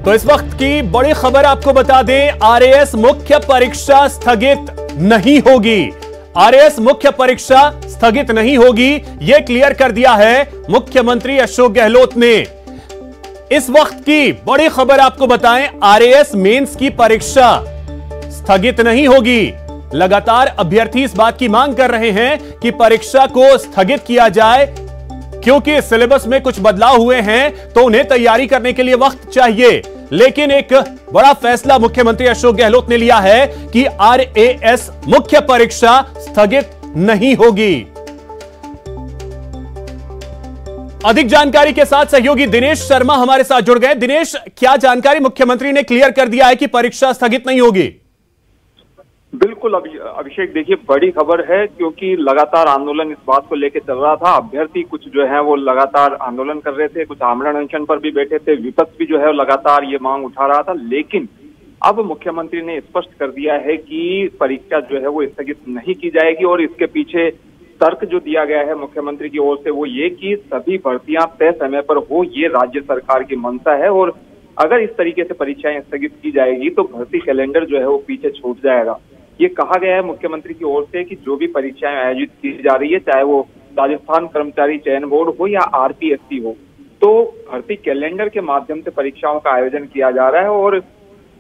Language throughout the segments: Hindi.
तो इस वक्त की बड़ी खबर आपको बता दें, आरएएस मुख्य परीक्षा स्थगित नहीं होगी। आरएएस मुख्य परीक्षा स्थगित नहीं होगी, यह क्लियर कर दिया है मुख्यमंत्री अशोक गहलोत ने। इस वक्त की बड़ी खबर आपको बताएं, आरएएस मेंस की परीक्षा स्थगित नहीं होगी। लगातार अभ्यर्थी इस बात की मांग कर रहे हैं कि परीक्षा को स्थगित किया जाए, क्योंकि सिलेबस में कुछ बदलाव हुए हैं तो उन्हें तैयारी करने के लिए वक्त चाहिए। लेकिन एक बड़ा फैसला मुख्यमंत्री अशोक गहलोत ने लिया है कि आरएएस मुख्य परीक्षा स्थगित नहीं होगी। अधिक जानकारी के साथ सहयोगी दिनेश शर्मा हमारे साथ जुड़ गए। दिनेश, क्या जानकारी मुख्यमंत्री ने क्लियर कर दिया है कि परीक्षा स्थगित नहीं होगी? बिल्कुल अभिषेक, देखिए बड़ी खबर है, क्योंकि लगातार आंदोलन इस बात को लेकर चल रहा था। अभ्यर्थी कुछ जो है वो लगातार आंदोलन कर रहे थे, कुछ आमरण अनशन पर भी बैठे थे, विपक्ष भी जो है लगातार ये मांग उठा रहा था। लेकिन अब मुख्यमंत्री ने स्पष्ट कर दिया है कि परीक्षा जो है वो स्थगित नहीं की जाएगी। और इसके पीछे तर्क जो दिया गया है मुख्यमंत्री की ओर से वो ये कि सभी भर्तियां तय समय पर हो, ये राज्य सरकार की मंशा है। और अगर इस तरीके से परीक्षाएं स्थगित की जाएगी तो भर्ती कैलेंडर जो है वो पीछे छूट जाएगा। ये कहा गया है मुख्यमंत्री की ओर से कि जो भी परीक्षाएं आयोजित की जा रही है, चाहे वो राजस्थान कर्मचारी चयन बोर्ड हो या आरपीएससी हो, तो भर्ती कैलेंडर के माध्यम से परीक्षाओं का आयोजन किया जा रहा है। और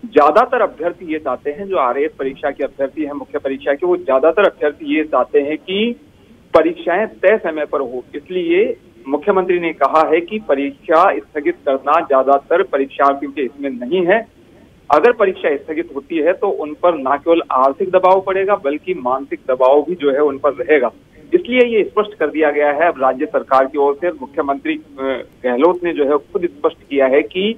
ज्यादातर अभ्यर्थी ये चाहते हैं, जो आरएएस परीक्षा के अभ्यर्थी हैं मुख्य परीक्षा के, वो ज्यादातर अभ्यर्थी ये चाहते हैं कि परीक्षाएं तय समय पर हो। इसलिए मुख्यमंत्री ने कहा है कि परीक्षा स्थगित करना ज्यादातर परीक्षार्थियों के इसमें नहीं है। अगर परीक्षा स्थगित होती है तो उन पर न केवल आर्थिक दबाव पड़ेगा बल्कि मानसिक दबाव भी जो है उन पर रहेगा। इसलिए ये स्पष्ट कर दिया गया है अब राज्य सरकार की ओर से। मुख्यमंत्री गहलोत ने जो है खुद स्पष्ट किया है कि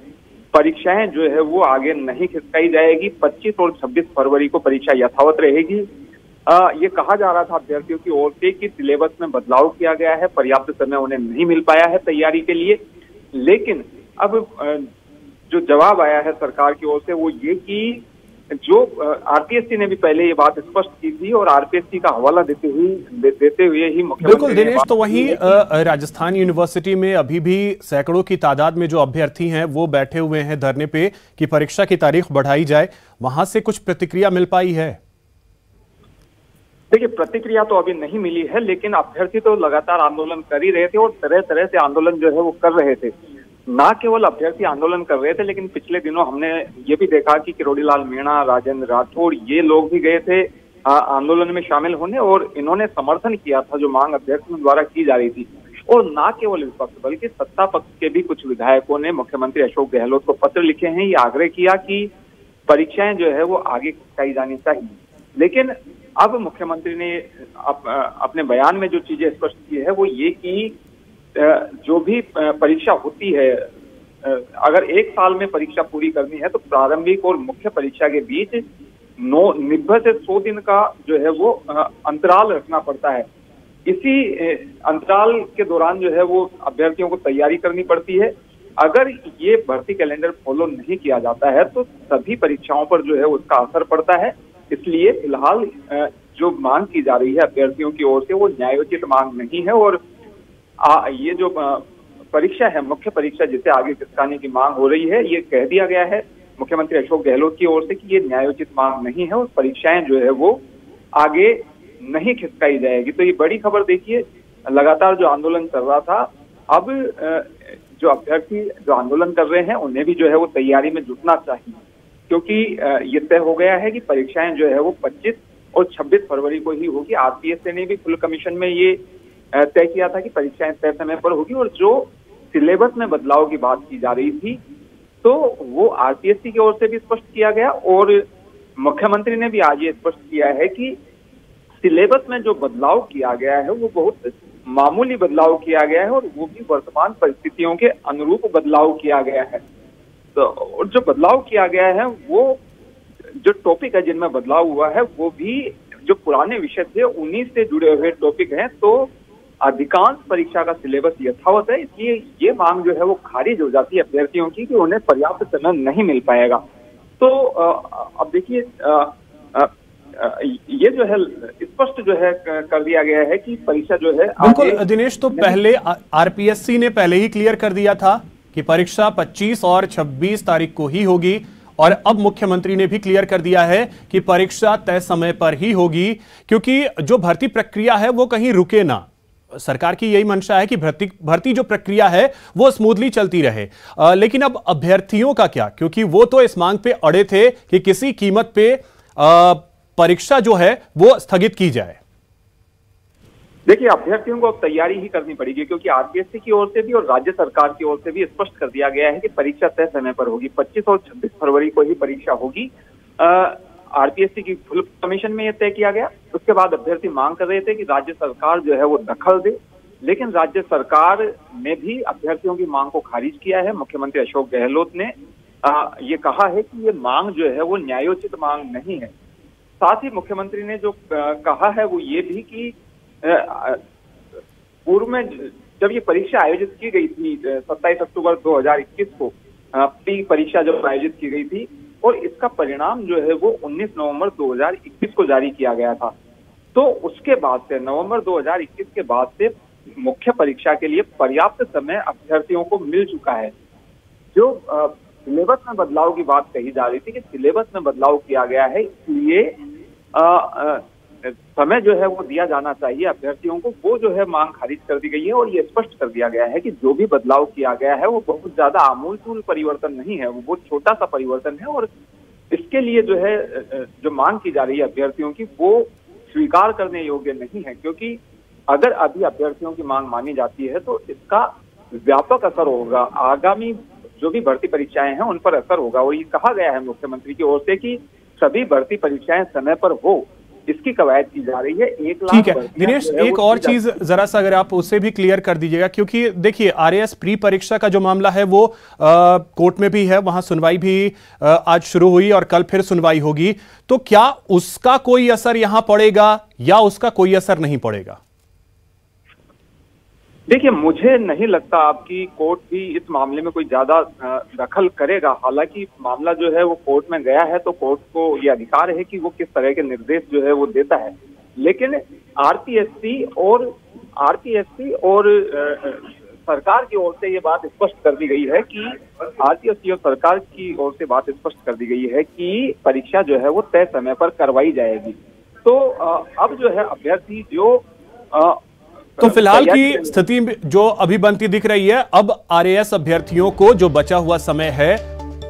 परीक्षाएं जो है वो आगे नहीं खिसकाई जाएगी। 25 और 26 फरवरी को परीक्षा यथावत रहेगी। ये कहा जा रहा था अभ्यर्थियों की ओर से कि सिलेबस में बदलाव किया गया है, पर्याप्त समय उन्हें नहीं मिल पाया है तैयारी के लिए। लेकिन अब जो जवाब आया है सरकार की ओर से वो ये कि जो आरपीएससी ने भी पहले ये बात स्पष्ट की थी और आरपीएससी का हवाला देते हुए ही मुख्यमंत्री। बिल्कुल दिनेश, तो वहीं राजस्थान यूनिवर्सिटी में अभी भी सैकड़ों की तादाद में जो अभ्यर्थी हैं वो बैठे हुए हैं धरने पे कि परीक्षा की तारीख बढ़ाई जाए। वहां से कुछ प्रतिक्रिया मिल पाई है? देखिए, प्रतिक्रिया तो अभी नहीं मिली है, लेकिन अभ्यर्थी तो लगातार आंदोलन कर ही रहे थे और तरह तरह से आंदोलन जो है वो कर रहे थे। ना केवल अभ्यर्थी आंदोलन कर रहे थे, लेकिन पिछले दिनों हमने ये भी देखा कि किरोड़ीलाल मीणा, राजेंद्र राठौड़, ये लोग भी गए थे आंदोलन में शामिल होने और इन्होंने समर्थन किया था जो मांग अभ्यर्थियों द्वारा की जा रही थी। और ना केवल विपक्ष बल्कि सत्ता पक्ष के भी कुछ विधायकों ने मुख्यमंत्री अशोक गहलोत को पत्र लिखे हैं, ये आग्रह किया कि परीक्षाएं जो है वो आगे खिसकाई जानी चाहिए। लेकिन अब मुख्यमंत्री ने अपने बयान में जो चीजें स्पष्ट की है वो ये कि जो भी परीक्षा होती है, अगर एक साल में परीक्षा पूरी करनी है तो प्रारंभिक और मुख्य परीक्षा के बीच 90 से 100 दिन का जो है वो अंतराल रखना पड़ता है। इसी अंतराल के दौरान जो है वो अभ्यर्थियों को तैयारी करनी पड़ती है। अगर ये भर्ती कैलेंडर फॉलो नहीं किया जाता है तो सभी परीक्षाओं पर जो है उसका असर पड़ता है। इसलिए फिलहाल जो मांग की जा रही है अभ्यर्थियों की ओर से वो न्यायोचित मांग नहीं है। और ये जो परीक्षा है, मुख्य परीक्षा जिसे आगे खिसकाने की मांग हो रही है, ये कह दिया गया है मुख्यमंत्री अशोक गहलोत की ओर से कि ये न्यायोचित मांग नहीं है और परीक्षाएं जो है वो आगे नहीं खिसकाई जाएगी। तो ये बड़ी खबर देखिए, लगातार जो आंदोलन चल रहा था, अब जो अभ्यर्थी जो आंदोलन कर रहे हैं उन्हें भी जो है वो तैयारी में जुटना चाहिए, क्योंकि ये तय हो गया है कि परीक्षाएं जो है वो 25 और 26 फरवरी को ही होगी। आरपीएससी ने भी फुल कमीशन में ये तय किया था कि परीक्षाएं तय समय पर होगी। और जो सिलेबस में बदलाव की बात की जा रही थी तो वो आरपीएससी की ओर से भी स्पष्ट किया गया और मुख्यमंत्री ने भी आज ये स्पष्ट किया है कि सिलेबस में जो बदलाव किया गया है वो बहुत मामूली बदलाव किया गया है और वो भी वर्तमान परिस्थितियों के अनुरूप बदलाव किया गया है। तो और जो बदलाव किया गया है वो जो टॉपिक है जिनमें बदलाव हुआ है वो भी जो पुराने विषय थे उन्हीं से जुड़े हुए टॉपिक हैं। तो अधिकांश परीक्षा का सिलेबस यथावत है, इसलिए ये मांग जो है वो खारिज हो जाती है अभ्यर्थियों की कि उन्हें पर्याप्त समय नहीं मिल पाएगा। तो अब देखिए ये जो है स्पष्ट जो है कर दिया गया है कि परीक्षा जो है बिल्कुल दिनेश, तो पहले आरपीएससी ने पहले ही क्लियर कर दिया था कि परीक्षा 25 और 26 तारीख को ही होगी। और अब मुख्यमंत्री ने भी क्लियर कर दिया है कि परीक्षा तय समय पर ही होगी, क्योंकि जो भर्ती प्रक्रिया है वो कहीं रुके ना। सरकार की यही मंशा है कि भर्ती जो प्रक्रिया है वो स्मूथली चलती रहे। लेकिन अब अभ्यर्थियों का क्या, क्योंकि वो तो इस मांग पे अड़े थे कि किसी कीमत पे परीक्षा जो है वो स्थगित की जाए। देखिए, अभ्यर्थियों को अब तैयारी ही करनी पड़ेगी, क्योंकि आरपीएससी की ओर से भी और राज्य सरकार की ओर से भी स्पष्ट कर दिया गया है कि परीक्षा तय समय पर होगी। 25 और 26 फरवरी को ही परीक्षा होगी। आरपीएससी की फुल कमीशन में यह तय किया गया। उसके बाद अभ्यर्थी मांग कर रहे थे कि राज्य सरकार जो है वो दखल दे, लेकिन राज्य सरकार ने भी अभ्यर्थियों की मांग को खारिज किया है। मुख्यमंत्री अशोक गहलोत ने ये कहा है कि ये मांग जो है वो न्यायोचित मांग नहीं है। साथ ही मुख्यमंत्री ने जो कहा है वो ये भी कि पूर्व में जब ये परीक्षा आयोजित की गई थी 27 अक्टूबर 2021 को प्री परीक्षा जब आयोजित की गई थी, और इसका परिणाम जो है वो 19 नवंबर 2021 को जारी किया गया था। तो उसके बाद से नवंबर 2021 के बाद से मुख्य परीक्षा के लिए पर्याप्त समय अभ्यर्थियों को मिल चुका है। जो सिलेबस में बदलाव की बात कही जा रही थी कि सिलेबस में बदलाव किया गया है, इसलिए समय जो है वो दिया जाना चाहिए अभ्यर्थियों को, वो जो है मांग खारिज कर दी गई है। और ये स्पष्ट कर दिया गया है कि जो भी बदलाव किया गया है वो बहुत ज्यादा आमूलचूल परिवर्तन नहीं है, वो बहुत छोटा सा परिवर्तन है। और इसके लिए जो है जो मांग की जा रही है अभ्यर्थियों की, वो स्वीकार करने योग्य नहीं है, क्योंकि अगर अभी अभ्यर्थियों की मांग मानी जाती है तो इसका व्यापक असर होगा, आगामी जो भी भर्ती परीक्षाएं हैं उन पर असर होगा। और ये कहा गया है मुख्यमंत्री की ओर से कि सभी भर्ती परीक्षाएं समय पर हो, इसकी कवायद की जा रही है। 1 लाख। ठीक है दिनेश, एक और चीज जरा सा अगर आप उससे भी क्लियर कर दीजिएगा, क्योंकि देखिए आरएएस प्री परीक्षा का जो मामला है वो कोर्ट में भी है, वहां सुनवाई भी आज शुरू हुई और कल फिर सुनवाई होगी। तो क्या उसका कोई असर यहां पड़ेगा या उसका कोई असर नहीं पड़ेगा? देखिए, मुझे नहीं लगता आपकी कोर्ट भी इस मामले में कोई ज्यादा दखल करेगा। हालांकि मामला जो है वो कोर्ट में गया है, तो कोर्ट को ये अधिकार है कि वो किस तरह के निर्देश जो है वो देता है। लेकिन आरपीएससी और सरकार की ओर से ये बात स्पष्ट कर दी गई है कि आरपीएससी और सरकार की ओर से बात स्पष्ट कर दी गई है कि परीक्षा जो है वो तय समय पर करवाई जाएगी। तो अब जो है अभ्यर्थी जो तो फिलहाल की स्थिति जो अभी बनती दिख रही है, अब आरएएस अभ्यर्थियों को जो बचा हुआ समय है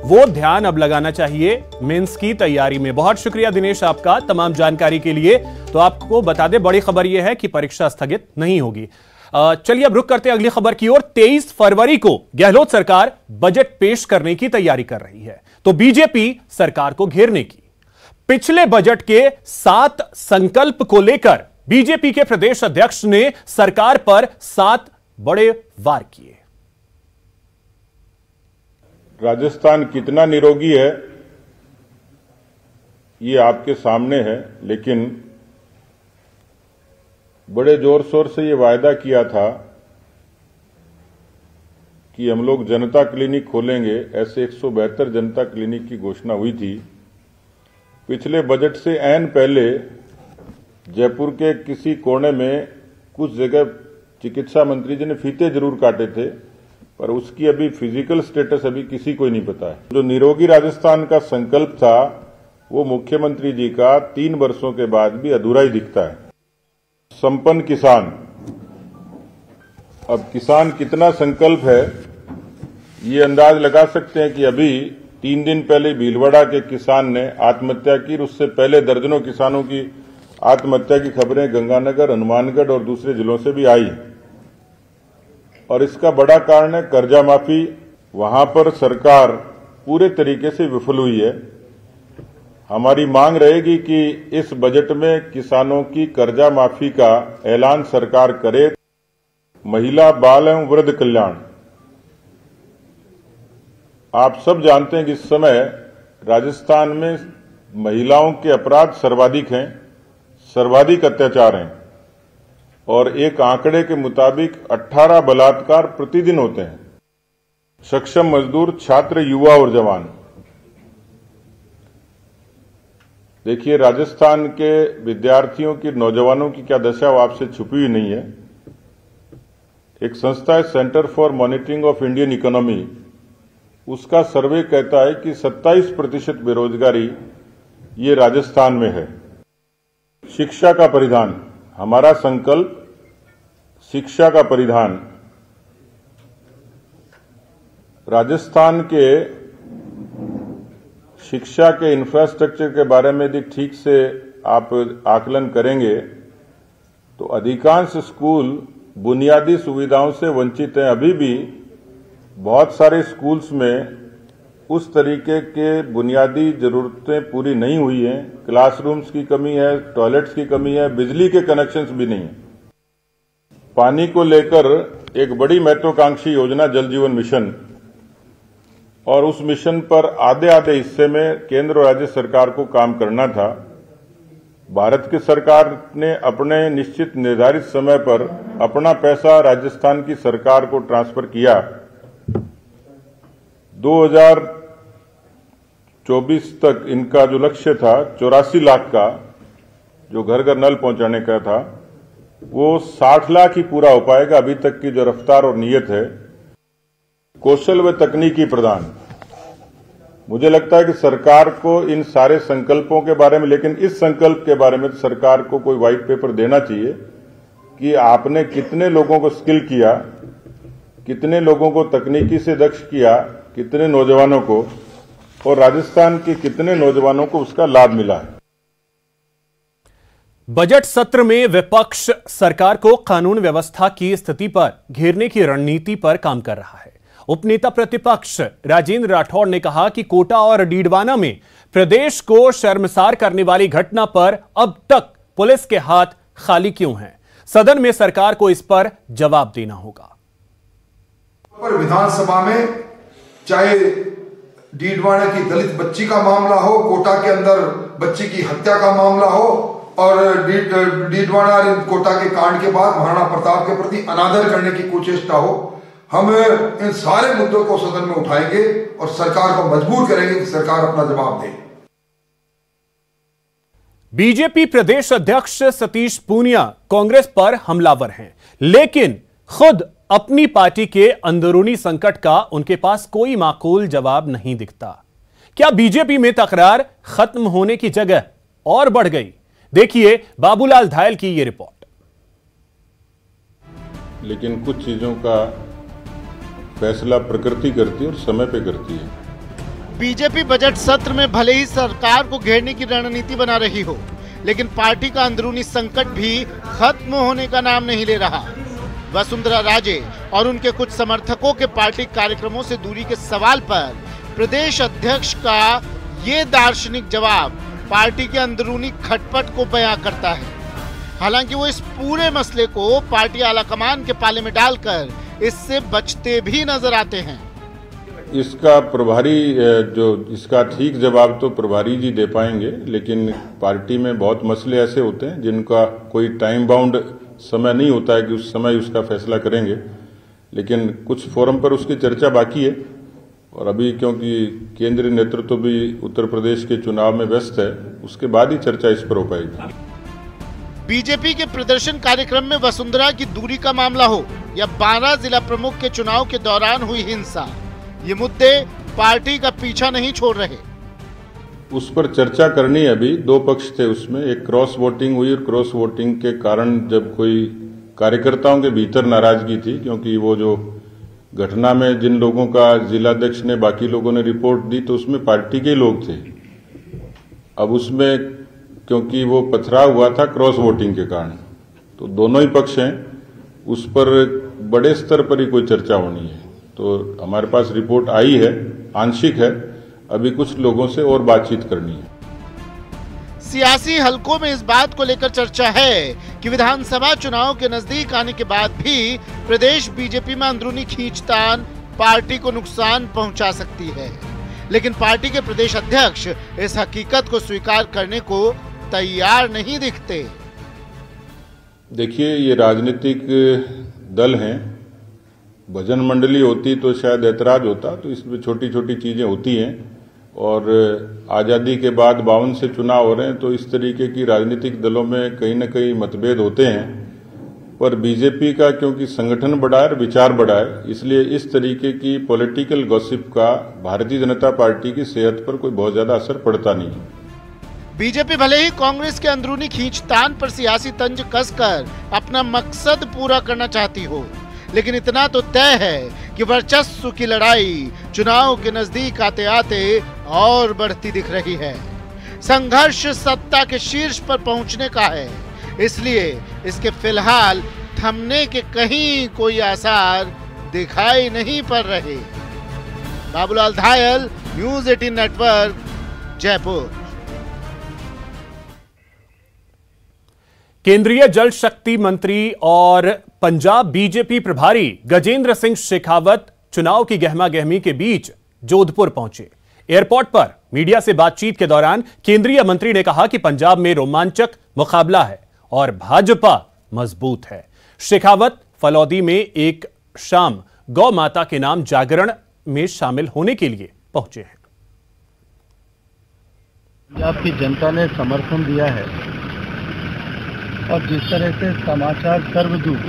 वो ध्यान अब लगाना चाहिए मेंस की तैयारी में। बहुत शुक्रिया दिनेश आपका तमाम जानकारी के लिए। तो आपको बता दें, बड़ी खबर यह है कि परीक्षा स्थगित नहीं होगी। चलिए अब रुक करते हैं अगली खबर की ओर। 23 फरवरी को गहलोत सरकार बजट पेश करने की तैयारी कर रही है, तो बीजेपी सरकार को घेरने की। पिछले बजट के 7 संकल्प को लेकर बीजेपी के प्रदेश अध्यक्ष ने सरकार पर 7 बड़े वार किए। राजस्थान कितना निरोगी है ये आपके सामने है, लेकिन बड़े जोर शोर से ये वायदा किया था कि हम लोग जनता क्लिनिक खोलेंगे। ऐसे 172 जनता क्लिनिक की घोषणा हुई थी। पिछले बजट से ऐन पहले जयपुर के किसी कोने में कुछ जगह चिकित्सा मंत्री जी ने फीते जरूर काटे थे, पर उसकी अभी फिजिकल स्टेटस अभी किसी को ही नहीं पता है। जो निरोगी राजस्थान का संकल्प था वो मुख्यमंत्री जी का 3 वर्षों के बाद भी अधूरा ही दिखता है। संपन्न किसान, अब किसान कितना संकल्प है ये अंदाज लगा सकते हैं कि अभी 3 दिन पहले भीलवाड़ा के किसान ने आत्महत्या की। उससे पहले दर्जनों किसानों की आत्महत्या की खबरें गंगानगर, हनुमानगढ़ और दूसरे जिलों से भी आई। और इसका बड़ा कारण है कर्जा माफी। वहां पर सरकार पूरे तरीके से विफल हुई है। हमारी मांग रहेगी कि इस बजट में किसानों की कर्जा माफी का ऐलान सरकार करे। महिला, बाल एवं वृद्ध कल्याण, आप सब जानते हैं कि इस समय राजस्थान में महिलाओं के अपराध सर्वाधिक हैं, सर्वाधिक अत्याचार हैं, और एक आंकड़े के मुताबिक 18 बलात्कार प्रतिदिन होते हैं। सक्षम मजदूर, छात्र, युवा और जवान, देखिए राजस्थान के विद्यार्थियों की, नौजवानों की क्या दशा वो आपसे छुपी हुई नहीं है। एक संस्था है centre for monitoring of Indian economy, उसका सर्वे कहता है कि 27% बेरोजगारी ये राजस्थान में है। शिक्षा का परिधान, हमारा संकल्प शिक्षा का परिधान। राजस्थान के शिक्षा के इंफ्रास्ट्रक्चर के बारे में यदि ठीक से आप आकलन करेंगे तो अधिकांश स्कूल बुनियादी सुविधाओं से वंचित हैं। अभी भी बहुत सारे स्कूल्स में उस तरीके के बुनियादी जरूरतें पूरी नहीं हुई हैं। क्लासरूम्स की कमी है, टॉयलेट्स की कमी है, बिजली के कनेक्शंस भी नहीं है। पानी को लेकर एक बड़ी महत्वाकांक्षी योजना जल जीवन मिशन, और उस मिशन पर आधे हिस्से में केंद्र और राज्य सरकार को काम करना था। भारत की सरकार ने अपने निश्चित निर्धारित समय पर अपना पैसा राजस्थान की सरकार को ट्रांसफर किया। 2024 तक इनका जो लक्ष्य था 84 लाख का, जो घर घर नल पहुंचाने का था, वो 60 लाख ही पूरा हो पाएगा। अभी तक की जो रफ्तार और नीयत है। कौशल व तकनीकी प्रदान, मुझे लगता है कि सरकार को इन सारे संकल्पों के बारे में, लेकिन इस संकल्प के बारे में सरकार को कोई व्हाइट पेपर देना चाहिए कि आपने कितने लोगों को स्किल किया, कितने लोगों को तकनीकी से दक्ष किया, कितने नौजवानों को, और राजस्थान के कितने नौजवानों को उसका लाभ मिला है। बजट सत्र में विपक्ष सरकार को कानून व्यवस्था की स्थिति पर घेरने की रणनीति पर काम कर रहा है। उपनेता प्रतिपक्ष राजेंद्र राठौड़ ने कहा कि कोटा और डीडवाना में प्रदेश को शर्मसार करने वाली घटना पर अब तक पुलिस के हाथ खाली क्यों हैं? सदन में सरकार को इस पर जवाब देना होगा। पर विधानसभा में चाहे डीडवाना की दलित बच्ची का मामला हो, कोटा के अंदर बच्ची की हत्या का मामला हो, और डीडवाना कोटा के कांड के बाद महाराणा प्रताप के प्रति अनादर करने की कुचेष्टा हो, हम इन सारे मुद्दों को सदन में उठाएंगे और सरकार को मजबूर करेंगे कि सरकार अपना जवाब दे। बीजेपी प्रदेश अध्यक्ष सतीश पूनिया कांग्रेस पर हमलावर हैं, लेकिन खुद अपनी पार्टी के अंदरूनी संकट का उनके पास कोई माकूल जवाब नहीं दिखता। क्या बीजेपी में तकरार खत्म होने की जगह और बढ़ गई? देखिए बाबूलाल धायल की यह रिपोर्ट। लेकिन कुछ चीजों का फैसला प्रकृति करती है और समय पे करती है। बीजेपी बजट सत्र में भले ही सरकार को घेरने की रणनीति बना रही हो, लेकिन पार्टी का अंदरूनी संकट भी खत्म होने का नाम नहीं ले रहा। वसुंधरा राजे और उनके कुछ समर्थकों के पार्टी कार्यक्रमों से दूरी के सवाल पर प्रदेश अध्यक्ष का ये दार्शनिक जवाब पार्टी के अंदरूनी खटपट को बयां करता है। हालांकि वो इस पूरे मसले को पार्टी आलाकमान के पाले में डालकर इससे बचते भी नजर आते हैं। इसका प्रभारी इसका ठीक जवाब तो प्रभारी जी दे पाएंगे, लेकिन पार्टी में बहुत मसले ऐसे होते हैं जिनका कोई टाइम बाउंड समय नहीं होता है कि उस समय उसका फैसला करेंगे। लेकिन कुछ फोरम पर उसकी चर्चा बाकी है, और अभी क्योंकि केंद्रीय नेतृत्व भी उत्तर प्रदेश के चुनाव में व्यस्त है, उसके बाद ही चर्चा इस पर हो पाएगी। बीजेपी के प्रदर्शन कार्यक्रम में वसुंधरा की दूरी का मामला हो या 12 जिला प्रमुख के चुनाव के दौरान हुई हिंसा, ये मुद्दे पार्टी का पीछा नहीं छोड़ रहे। उस पर चर्चा करनी है। अभी दो पक्ष थे उसमें, एक क्रॉस वोटिंग हुई, और क्रॉस वोटिंग के कारण जब कोई कार्यकर्ताओं के भीतर नाराजगी थी, क्योंकि वो जो घटना में जिन लोगों का जिलाध्यक्ष ने, बाकी लोगों ने रिपोर्ट दी, तो उसमें पार्टी के लोग थे। अब उसमें क्योंकि वो पथराव हुआ था क्रॉस वोटिंग के कारण, तो दोनों ही पक्ष हैं, उस पर बड़े स्तर पर ही कोई चर्चा होनी है। तो हमारे पास रिपोर्ट आई है, आंशिक है, अभी कुछ लोगों से और बातचीत करनी है। सियासी हलकों में इस बात को लेकर चर्चा है कि विधानसभा चुनाव के नजदीक आने के बाद भी प्रदेश बीजेपी में अंदरूनी खींचतान पार्टी को नुकसान पहुंचा सकती है, लेकिन पार्टी के प्रदेश अध्यक्ष इस हकीकत को स्वीकार करने को तैयार नहीं दिखते। देखिए, ये राजनीतिक दल हैं, भजन मंडली होती तो शायद ऐतराज होता, तो इसमें छोटी छोटी चीजें होती हैं, और आजादी के बाद 52 से चुनाव हो रहे हैं, तो इस तरीके की राजनीतिक दलों में कहीं न कहीं मतभेद होते हैं। पर बीजेपी का क्योंकि संगठन बड़ा है और विचार बड़ा है, इसलिए इस तरीके की पॉलिटिकल गॉसिप का भारतीय जनता पार्टी की सेहत पर कोई बहुत ज्यादा असर पड़ता नहीं है। बीजेपी भले ही कांग्रेस के अंदरूनी खींचतान पर सियासी तंज कसकर अपना मकसद पूरा करना चाहती हो, लेकिन इतना तो तय है कि वर्चस्व की लड़ाई चुनाव के नजदीक आते आते और बढ़ती दिख रही है। संघर्ष सत्ता के शीर्ष पर पहुंचने का है, इसलिए इसके फिलहाल थमने के कहीं कोई आसार दिखाई नहीं पड़ रहे। Babulal धायल, news 18 network, Jaipur. केंद्रीय जल शक्ति मंत्री और पंजाब बीजेपी प्रभारी गजेंद्र सिंह शेखावत चुनाव की गहमागहमी के बीच जोधपुर पहुंचे। एयरपोर्ट पर मीडिया से बातचीत के दौरान केंद्रीय मंत्री ने कहा कि पंजाब में रोमांचक मुकाबला है और भाजपा मजबूत है। शेखावत फलौदी में एक शाम गौ माता के नाम जागरण में शामिल होने के लिए पहुंचे हैं। पंजाब की जनता ने समर्थन दिया है और जिस तरह से समाचार सर्वदूत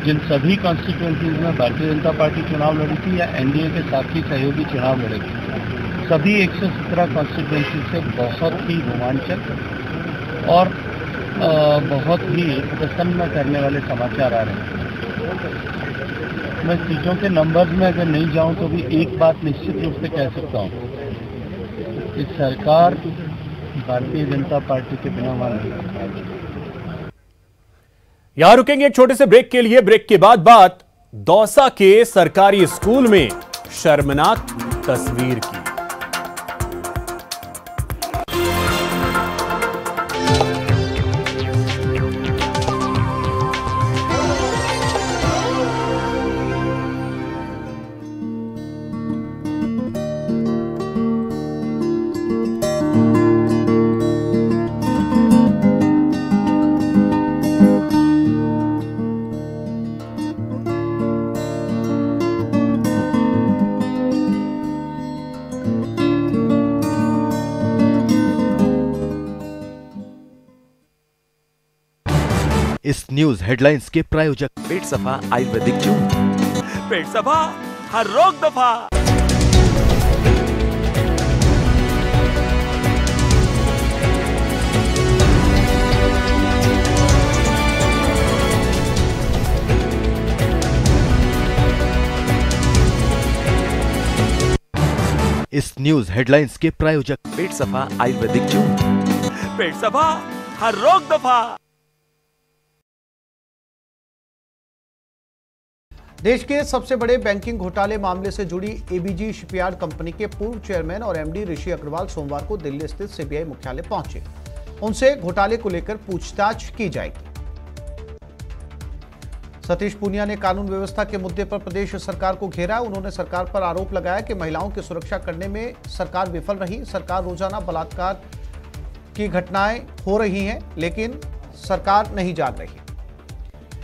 जिन सभी कॉन्स्टिट्यूएंसीज में भारतीय जनता पार्टी चुनाव लड़ी थी या एनडीए के साथी सहयोगी चुनाव लड़ेगी, सभी 117 कॉन्स्टिट्यूएंसी से बहुत ही रोमांचक और बहुत ही प्रसन्न करने वाले समाचार आ रहे हैं। मैं सीटों के नंबर्स में अगर नहीं जाऊं तो भी एक बात निश्चित रूप से कह सकता हूं कि सरकार भारतीय जनता पार्टी के बिना वहां नहीं। यहां रुकेंगे एक छोटे से ब्रेक के लिए। ब्रेक के बाद बात दौसा के सरकारी स्कूल में शर्मनाक तस्वीर की। इस न्यूज हेडलाइंस के प्रायोजक पेट सफा आयुर्वेदिक चूर्ण। पेट सफा, हर रोग दफा। इस न्यूज हेडलाइंस के प्रायोजक पेट सफा आयुर्वेदिक चूर्ण। पेट सफा, हर रोग दफा। देश के सबसे बड़े बैंकिंग घोटाले मामले से जुड़ी एबीजी शिपयार्ड कंपनी के पूर्व चेयरमैन और एमडी ऋषि अग्रवाल सोमवार को दिल्ली स्थित सीबीआई मुख्यालय पहुंचे। उनसे घोटाले को लेकर पूछताछ की जाएगी। सतीश पूनिया ने कानून व्यवस्था के मुद्दे पर प्रदेश सरकार को घेरा। उन्होंने सरकार पर आरोप लगाया कि महिलाओं की सुरक्षा करने में सरकार विफल रही। सरकार रोजाना बलात्कार की घटनाएं हो रही हैं, लेकिन सरकार नहीं जाग रही।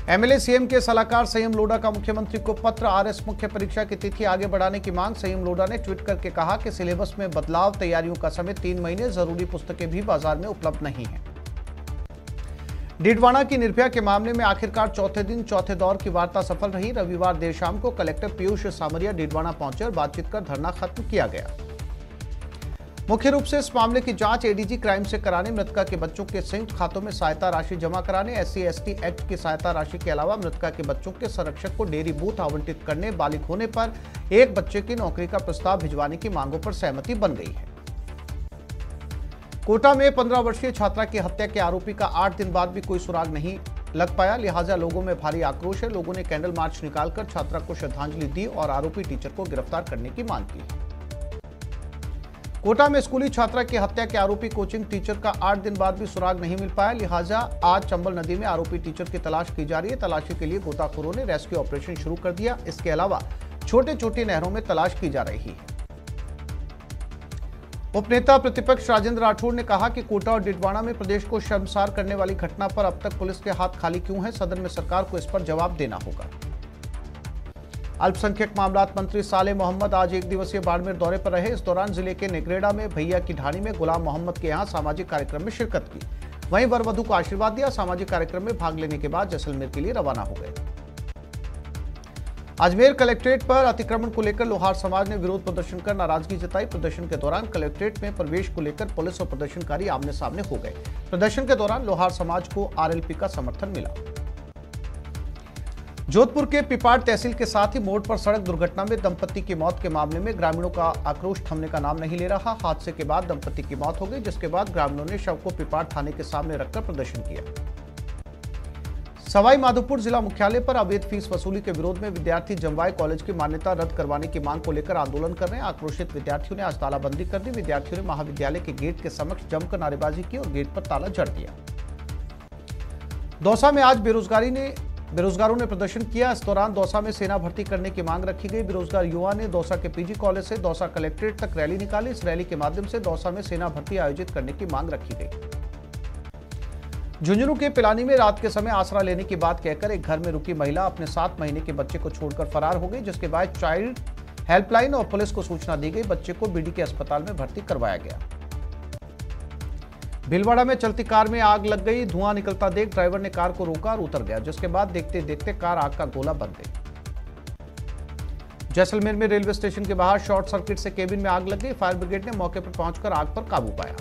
एमएलए सीएम के सलाहकार संयम लोढ़ा का मुख्यमंत्री को पत्र। आरएस मुख्य परीक्षा की तिथि आगे बढ़ाने की मांग। संयम लोढ़ा ने ट्वीट करके कहा कि सिलेबस में बदलाव, तैयारियों का समय 3 महीने, जरूरी पुस्तकें भी बाजार में उपलब्ध नहीं हैं। डीडवाना की निर्भया के मामले में आखिरकार चौथे दिन चौथे दौर की वार्ता सफल रही। रविवार देर शाम को कलेक्टर पीयूष सामरिया डीडवाना पहुंचे और बातचीत कर धरना खत्म किया गया। मुख्य रूप से इस मामले की जांच एडीजी क्राइम से कराने, मृतका के बच्चों के संयुक्त खातों में सहायता राशि जमा कराने, SC/ST एक्ट की सहायता राशि के अलावा मृतका के बच्चों के संरक्षक को डेयरी बूथ आवंटित करने, बालिग होने पर एक बच्चे की नौकरी का प्रस्ताव भिजवाने की मांगों पर सहमति बन गई है। कोटा में 15 वर्षीय छात्रा की हत्या के आरोपी का 8 दिन बाद भी कोई सुराग नहीं लग पाया, लिहाजा लोगों में भारी आक्रोश है। लोगों ने कैंडल मार्च निकालकर छात्रा को श्रद्धांजलि दी और आरोपी टीचर को गिरफ्तार करने की मांग की। कोटा में स्कूली छात्रा की हत्या के आरोपी कोचिंग टीचर का 8 दिन बाद भी सुराग नहीं मिल पाया, लिहाजा आज चंबल नदी में आरोपी टीचर की तलाश की जा रही है। तलाशी के लिए गोताखोरों ने रेस्क्यू ऑपरेशन शुरू कर दिया। इसके अलावा छोटे छोटे नहरों में तलाश की जा रही है। उपनेता प्रतिपक्ष राजेंद्र राठौड़ ने कहा कि कोटा और डिडवाना में प्रदेश को शर्मसार करने वाली घटना पर अब तक पुलिस के हाथ खाली क्यों है। सदन में सरकार को इस पर जवाब देना होगा। अल्पसंख्यक मामलात मंत्री साले मोहम्मद आज 1 दिवसीय बाड़मेर दौरे पर रहे। इस दौरान जिले के नेगरेड़ा में भैया की ढाणी में गुलाम मोहम्मद के यहां सामाजिक कार्यक्रम में शिरकत की। वहीं वर वधू को आशीर्वाद दिया। सामाजिक कार्यक्रम में भाग लेने के बाद जैसलमेर के लिए रवाना हो गए। अजमेर कलेक्ट्रेट पर अतिक्रमण को लेकर लोहार समाज ने विरोध प्रदर्शन कर नाराजगी जताई। प्रदर्शन के दौरान कलेक्ट्रेट में प्रवेश को लेकर पुलिस और प्रदर्शनकारी आमने सामने हो गए। प्रदर्शन के दौरान लोहार समाज को आरएलपी का समर्थन मिला। जोधपुर के पिपाड़ तहसील के साथ ही मोड़ पर सड़क दुर्घटना में दंपति की मौत के मामले में ग्रामीणों का आक्रोश थमने का नाम नहीं ले रहा। हादसे के बाद दंपति की मौत हो गई, जिसके बाद ग्रामीणों ने शव को पिपाड़ थाने के सामने रखकर प्रदर्शन किया। सवाई माधोपुर जिला मुख्यालय पर अवैध फीस वसूली के विरोध में विद्यार्थी जमवाई कॉलेज की मान्यता रद्द करवाने की मांग को लेकर आंदोलन कर रहे हैं। आक्रोशित विद्यार्थियों ने आज तालाबंदी कर दी। विद्यार्थियों ने महाविद्यालय के गेट के समक्ष जमकर नारेबाजी की और गेट पर ताला जड़ दिया। दौसा में आज बेरोजगारों ने प्रदर्शन किया। इस दौरान दौसा में सेना भर्ती करने की मांग रखी गई। बेरोजगार युवा ने दौसा के पीजी कॉलेज से दौसा कलेक्ट्रेट तक रैली निकाली। इस रैली के माध्यम से दौसा में सेना भर्ती आयोजित करने की मांग रखी गई। झुंझुनू के पिलानी में रात के समय आसरा लेने की बात कहकर एक घर में रुकी महिला अपने 7 महीने के बच्चे को छोड़कर फरार हो गई, जिसके बाद चाइल्ड हेल्पलाइन और पुलिस को सूचना दी गई। बच्चे को बीडी के अस्पताल में भर्ती करवाया गया। भीलवाड़ा में चलती कार में आग लग गई। धुआं निकलता देख ड्राइवर ने कार को रोका और उतर गया, जिसके बाद देखते देखते कार आग का गोला बन गई। जैसलमेर में रेलवे स्टेशन के बाहर शॉर्ट सर्किट से केबिन में आग लग गई। फायर ब्रिगेड ने मौके पर पहुंचकर आग पर काबू पाया।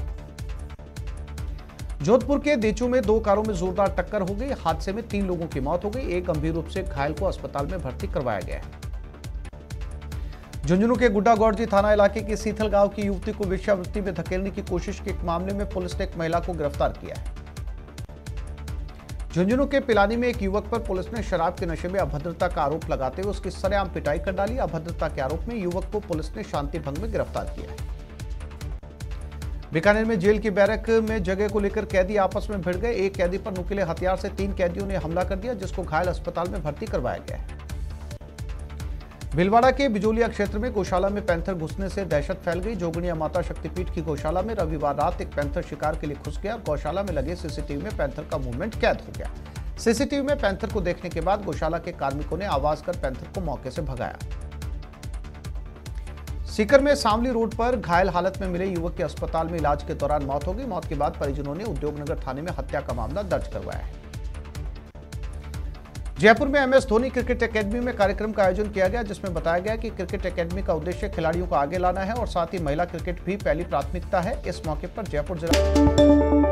जोधपुर के देचू में 2 कारों में जोरदार टक्कर हो गई। हादसे में 3 लोगों की मौत हो गई। एक गंभीर रूप से घायल को अस्पताल में भर्ती करवाया गया है। झुंझुनू के गुड्डागौड़जी थाना इलाके की सीथल गांव की युवती को वेश्यावृत्ति में धकेलने की कोशिश के एक मामले में पुलिस ने एक महिला को गिरफ्तार किया है। झुंझुनू के पिलानी में एक युवक पर पुलिस ने शराब के नशे में अभद्रता का आरोप लगाते हुए उसकी सरेआम पिटाई कर डाली। अभद्रता के आरोप में युवक को पुलिस ने शांति भंग में गिरफ्तार किया है। बीकानेर में जेल की बैरक में जगह को लेकर कैदी आपस में भिड़ गए। एक कैदी पर नुकीले हथियार से 3 कैदियों ने हमला कर दिया, जिसको घायल अस्पताल में भर्ती करवाया गया है। भीलवाड़ा के बिजोलिया क्षेत्र में गौशाला में पैंथर घुसने से दहशत फैल गई। जोगनिया माता शक्तिपीठ की गौशाला में रविवार रात एक पैंथर शिकार के लिए घुस गया। गौशाला में लगे सीसीटीवी में पैंथर का मूवमेंट कैद हो गया। सीसीटीवी में पैंथर को देखने के बाद गौशाला के कार्मिकों ने आवाज कर पैंथर को मौके से भगाया। सीकर में सांवली रोड पर घायल हालत में मिले युवक की अस्पताल में इलाज के दौरान मौत हो गई। मौत के बाद परिजनों ने उद्योगनगर थाने में हत्या का मामला दर्ज करवाया है। जयपुर में MS धोनी क्रिकेट एकेडमी में कार्यक्रम का आयोजन किया गया, जिसमें बताया गया कि क्रिकेट एकेडमी का उद्देश्य खिलाड़ियों को आगे लाना है और साथ ही महिला क्रिकेट भी पहली प्राथमिकता है। इस मौके पर जयपुर जिला